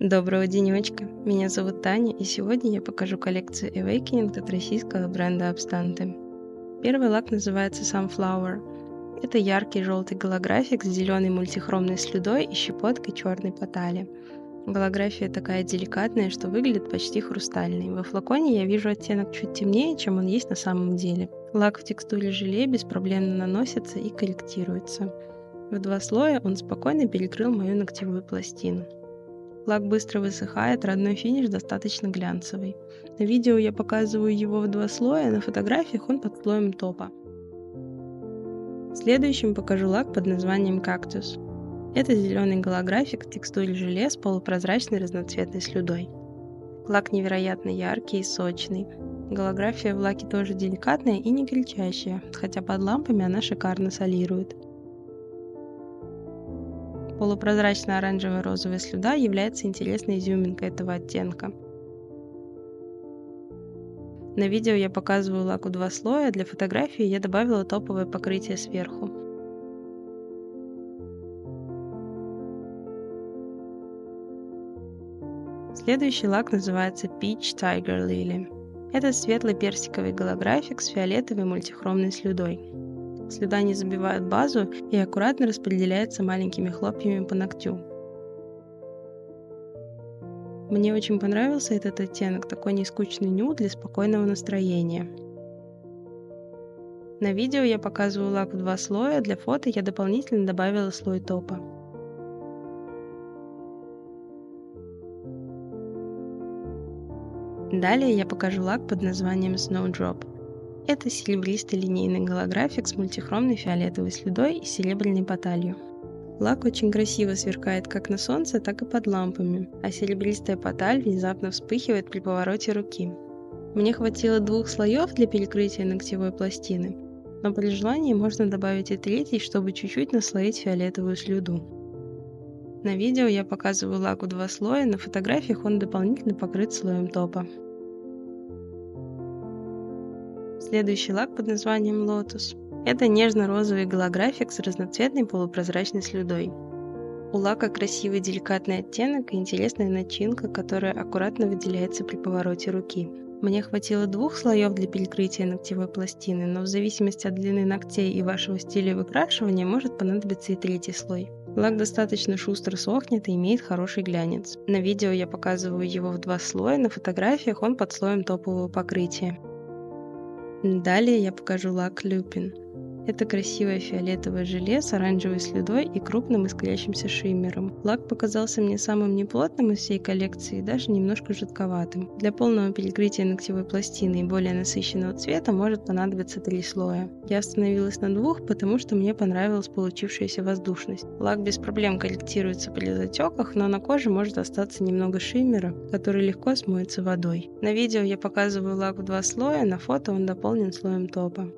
Доброго денечка, меня зовут Таня, и сегодня я покажу коллекцию Awakening от российского бренда Абстанте. Первый лак называется Sunflower. Это яркий желтый голографик с зеленой мультихромной слюдой и щепоткой черной потали. Голография такая деликатная, что выглядит почти хрустальной. Во флаконе я вижу оттенок чуть темнее, чем он есть на самом деле. Лак в текстуре желе беспроблемно наносится и корректируется. В 2 слоя он спокойно перекрыл мою ногтевую пластину. Лак быстро высыхает, родной финиш достаточно глянцевый. На видео я показываю его в 2 слоя, на фотографиях он под слоем топа. Следующим покажу лак под названием Cactus. Это зеленый голографик в текстуре желе с полупрозрачной разноцветной слюдой. Лак невероятно яркий и сочный. Голография в лаке тоже деликатная и не кричащая, хотя под лампами она шикарно солирует. Полупрозрачная оранжевая розовая слюда является интересной изюминкой этого оттенка. На видео я показываю лак в 2 слоя, для фотографии я добавила топовое покрытие сверху. Следующий лак называется Peach Tiger Lily. Это светлый персиковый голографик с фиолетовой мультихромной слюдой. Слюда не забивает базу и аккуратно распределяется маленькими хлопьями по ногтю. Мне очень понравился этот оттенок, такой нескучный нюд для спокойного настроения. На видео я показываю лак в 2 слоя, для фото я дополнительно добавила слой топа. Далее я покажу лак под названием Snowdrop. Это серебристый линейный голографик с мультихромной фиолетовой слюдой и серебряной поталью. Лак очень красиво сверкает как на солнце, так и под лампами, а серебристая поталь внезапно вспыхивает при повороте руки. Мне хватило 2 слоев для перекрытия ногтевой пластины, но при желании можно добавить и 3, чтобы чуть-чуть наслоить фиолетовую слюду. На видео я показываю лак в 2 слоя, на фотографиях он дополнительно покрыт слоем топа. Следующий лак под названием Lotus. Это нежно-розовый голографик с разноцветной полупрозрачной слюдой. У лака красивый деликатный оттенок и интересная начинка, которая аккуратно выделяется при повороте руки. Мне хватило 2 слоев для перекрытия ногтевой пластины, но в зависимости от длины ногтей и вашего стиля выкрашивания может понадобиться и 3 слой. Лак достаточно шустро сохнет и имеет хороший глянец. На видео я показываю его в 2 слоя, на фотографиях он под слоем топового покрытия. Далее я покажу лак Lupin. Это красивое фиолетовое желе с оранжевой слюдой и крупным искрящимся шиммером. Лак показался мне самым неплотным из всей коллекции и даже немножко жидковатым. Для полного перекрытия ногтевой пластины и более насыщенного цвета может понадобиться 3 слоя. Я остановилась на 2, потому что мне понравилась получившаяся воздушность. Лак без проблем корректируется при затеках, но на коже может остаться немного шиммера, который легко смоется водой. На видео я показываю лак в 2 слоя, на фото он дополнен слоем топа.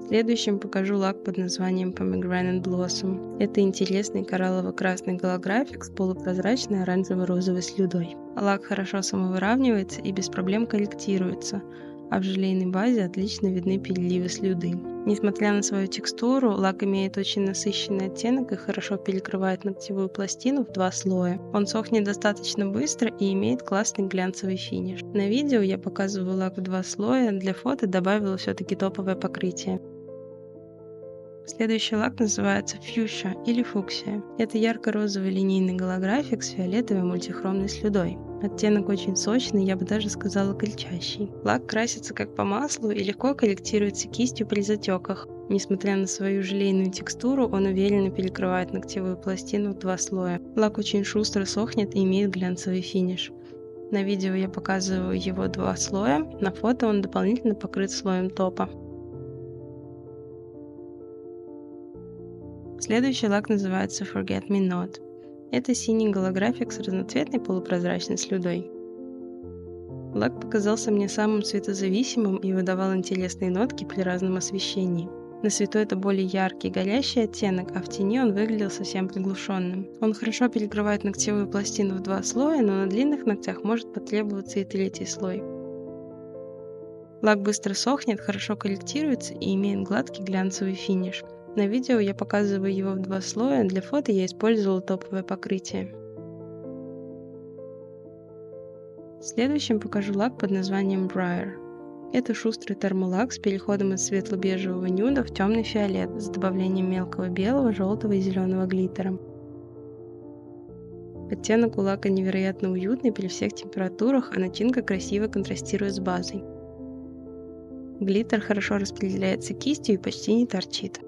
Следующим покажу лак под названием Pomegranate Blossom. Это интересный кораллово-красный голографик с полупрозрачной оранжево-розовой слюдой. Лак хорошо самовыравнивается и без проблем корректируется, а в желейной базе отлично видны переливы слюды. Несмотря на свою текстуру, лак имеет очень насыщенный оттенок и хорошо перекрывает ногтевую пластину в 2 слоя. Он сохнет достаточно быстро и имеет классный глянцевый финиш. На видео я показываю лак в 2 слоя, для фото добавила все-таки топовое покрытие. Следующий лак называется Fuchsia или Фуксия. Это ярко-розовый линейный голографик с фиолетовой мультихромной слюдой. Оттенок очень сочный, я бы даже сказала кричащий. Лак красится как по маслу и легко корректируется кистью при затеках. Несмотря на свою желейную текстуру, он уверенно перекрывает ногтевую пластину в 2 слоя. Лак очень шустро сохнет и имеет глянцевый финиш. На видео я показываю его 2 слоя, на фото он дополнительно покрыт слоем топа. Следующий лак называется Forget Me Not. Это синий голографик с разноцветной полупрозрачной слюдой. Лак показался мне самым цветозависимым и выдавал интересные нотки при разном освещении. На свету это более яркий, горящий оттенок, а в тени он выглядел совсем приглушенным. Он хорошо перекрывает ногтевую пластину в 2 слоя, но на длинных ногтях может потребоваться и 3 слой. Лак быстро сохнет, хорошо корректируется и имеет гладкий глянцевый финиш. На видео я показываю его в 2 слоя, для фото я использовала топовое покрытие. Следующим покажу лак под названием Briar. Это шустрый термолак с переходом из светло-бежевого нюда в темный фиолет с добавлением мелкого белого, желтого и зеленого глиттера. Оттенок у лака невероятно уютный при всех температурах, а начинка красиво контрастирует с базой. Глиттер хорошо распределяется кистью и почти не торчит.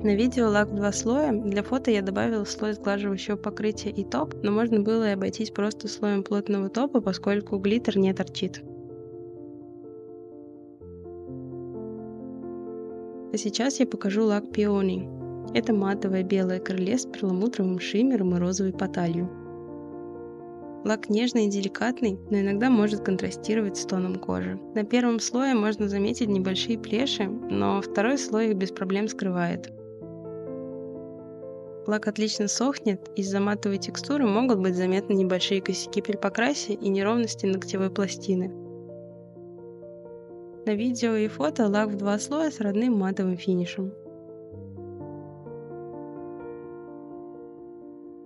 На видео лак в 2 слоя, для фото я добавила слой сглаживающего покрытия и топ, но можно было и обойтись просто слоем плотного топа, поскольку глиттер не торчит. А сейчас я покажу лак Peony. Это матовое белое крыле с перламутровым шиммером и розовой поталью. Лак нежный и деликатный, но иногда может контрастировать с тоном кожи. На первом слое можно заметить небольшие плеши, но второй слой их без проблем скрывает. Лак отлично сохнет, из-за матовой текстуры могут быть заметны небольшие косяки при покрасе и неровности ногтевой пластины. На видео и фото лак в 2 слоя с родным матовым финишем.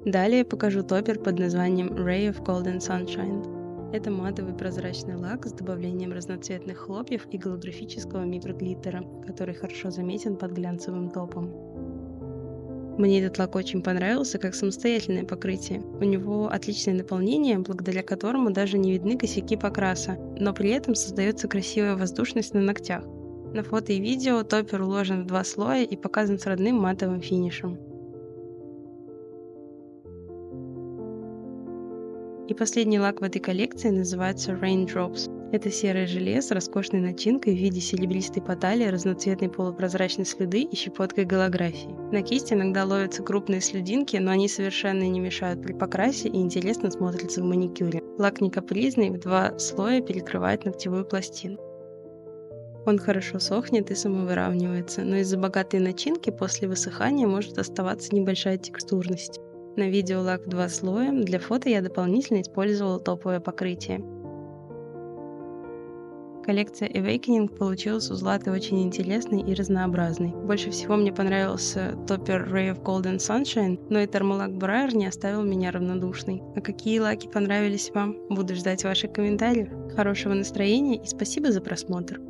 Далее покажу топпер под названием Ray of Golden Sunshine. Это матовый прозрачный лак с добавлением разноцветных хлопьев и голографического микроглиттера, который хорошо заметен под глянцевым топом. Мне этот лак очень понравился как самостоятельное покрытие. У него отличное наполнение, благодаря которому даже не видны косяки покраса, но при этом создается красивая воздушность на ногтях. На фото и видео топпер уложен в 2 слоя и показан с родным матовым финишем. И последний лак в этой коллекции называется Raindrops. Это серое желе с роскошной начинкой в виде серебристой потали, разноцветной полупрозрачной слюды и щепоткой голографии. На кисти иногда ловятся крупные слюдинки, но они совершенно не мешают при покрасе и интересно смотрятся в маникюре. Лак не капризный, в 2 слоя перекрывает ногтевую пластину. Он хорошо сохнет и самовыравнивается, но из-за богатой начинки после высыхания может оставаться небольшая текстурность. На видео лак в 2 слоя, для фото я дополнительно использовала топовое покрытие. Коллекция Awakening получилась у Златы очень интересной и разнообразной. Больше всего мне понравился топпер Ray of Golden Sunshine, но и термолак Briar не оставил меня равнодушной. А какие лаки понравились вам? Буду ждать ваших комментариев. Хорошего настроения и спасибо за просмотр!